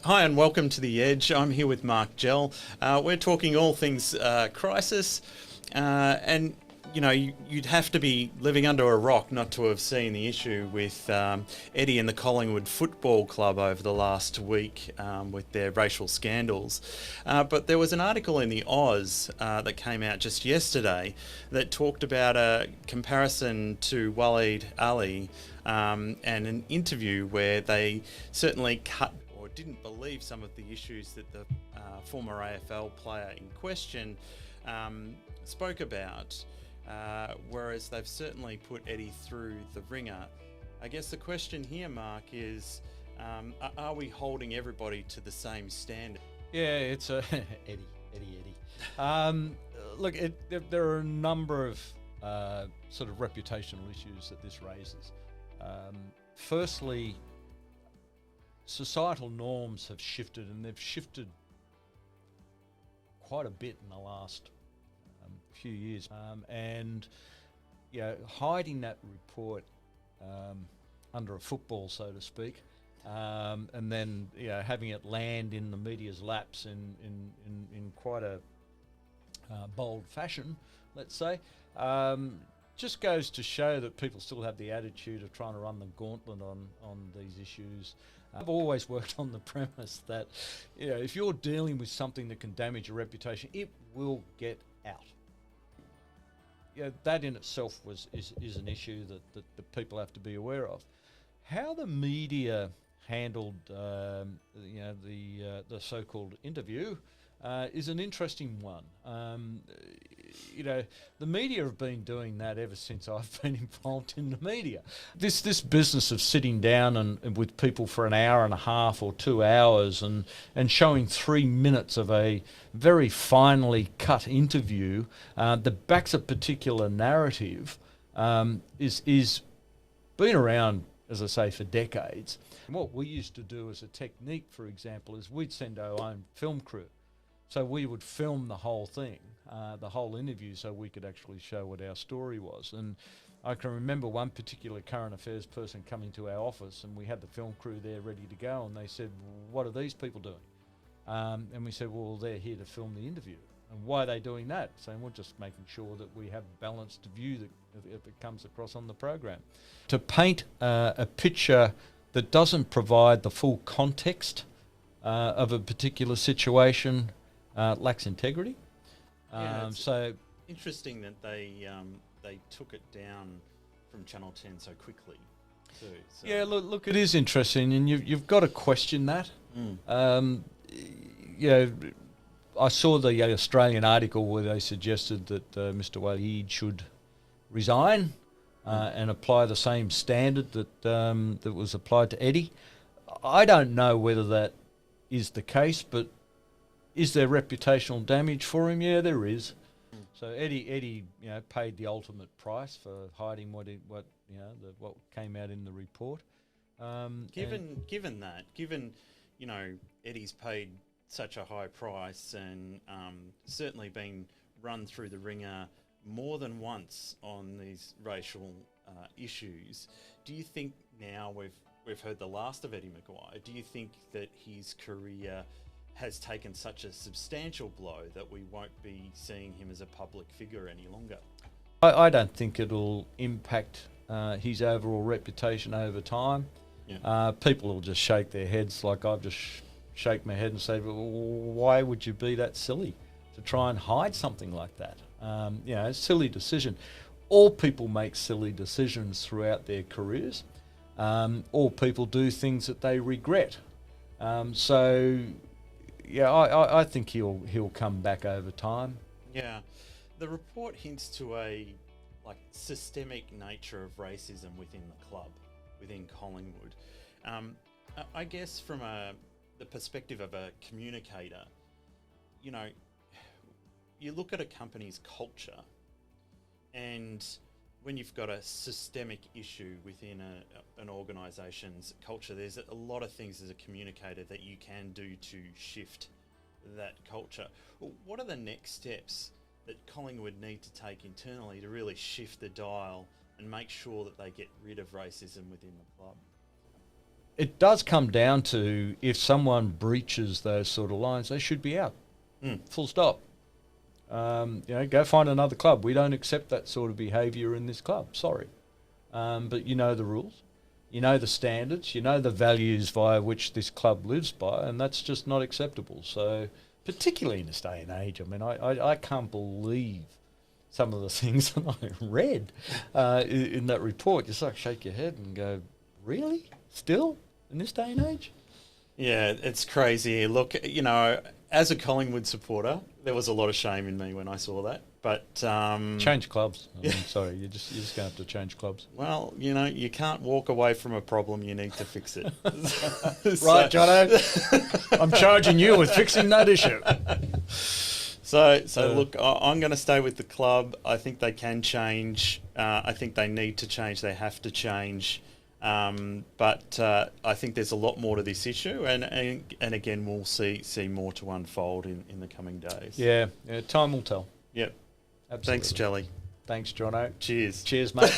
Hi and welcome to The Edge. I'm here with Mark Gell. We're talking all things crisis, and you'd have to be living under a rock not to have seen the issue with Eddie and the Collingwood Football Club over the last week with their racial scandals. But there was an article in the Oz that came out just yesterday that talked about a comparison to Waleed Ali and an interview where they certainly cut or didn't believe some of the issues that the former AFL player in question spoke about, whereas they've certainly put Eddie through the ringer. I guess the question here, Mark, is are we holding everybody to the same standard? Yeah, it's a Eddie. Look, there are a number of sort of reputational issues that this raises. Firstly, societal norms have shifted, and they've shifted quite a bit in the last few years. And hiding that report under a football, so to speak, and then having it land in the media's laps in quite a bold fashion, let's say, just goes to show that people still have the attitude of trying to run the gauntlet on these issues. I've always worked on the premise that if you're dealing with something that can damage your reputation, it will get out. That in itself is an issue that people have to be aware of. How the media handled the so-called interview is an interesting one. The media have been doing that ever since I've been involved in the media. This business of sitting down and with people for an hour and a half or 2 hours and showing 3 minutes of a very finely cut interview that backs a particular narrative is been around, as I say, for decades. And what we used to do as a technique, for example, is we'd send our own film crew. So we would film the whole thing, the whole interview, so we could actually show what our story was. And I can remember one particular current affairs person coming to our office, and we had the film crew there ready to go, and they said, "What are these people doing?" And we said, "Well, they're here to film the interview." "And why are they doing that?" Saying, "We're just making sure that we have a balanced view that if it comes across on the program." To paint a picture that doesn't provide the full context of a particular situation lacks integrity. So interesting that they took it down from Channel 10 so quickly too. So. Yeah, look, it is interesting, and you've got to question that. I saw the Australian article where they suggested that Mr. Waleed should resign and apply the same standard that was applied to Eddie. I don't know whether that is the case, but is there reputational damage for him? Yeah, there is. So Eddie, paid the ultimate price for hiding what came out in the report. Given Eddie's paid such a high price and certainly been run through the ringer more than once on these racial issues, do you think now we've heard the last of Eddie McGuire? Do you think that his career has taken such a substantial blow that we won't be seeing him as a public figure any longer? I don't think it'll impact his overall reputation over time. Yeah. People will just shake their heads like I've just shake my head and say, well, why would you be that silly to try and hide something like that? A silly decision. All people make silly decisions throughout their careers. All people do things that they regret. I think he'll come back over time. Yeah, the report hints to a systemic nature of racism within the club, within Collingwood. I guess from the perspective of a communicator, you look at a company's culture, and when you've got a systemic issue within an organisation's culture, there's a lot of things as a communicator that you can do to shift that culture. What are the next steps that Collingwood need to take internally to really shift the dial and make sure that they get rid of racism within the club? it does come down to if someone breaches those sort of lines, they should be out. Full stop. Go find another club. We don't accept that sort of behaviour in this club. Sorry. But you know the rules. You know the standards. You know the values via which this club lives by, and that's just not acceptable. So, particularly in this day and age, I mean, I can't believe some of the things that I read in that report. You sort of shake your head and go, really? Still? In this day and age? Yeah, it's crazy. Look, as a Collingwood supporter, there was a lot of shame in me when I saw that. But change clubs. Sorry, you're just going to have to change clubs. Well, you can't walk away from a problem. You need to fix it. Right, Jono. I'm charging you with fixing that issue. So look, I'm going to stay with the club. I think they can change. I think they need to change. They have to change. But I think there's a lot more to this issue, and again, we'll see more to unfold in the coming days. Yeah, time will tell. Yep. Absolutely. Thanks, Jelly. Thanks, Jono. Cheers. Cheers, mate.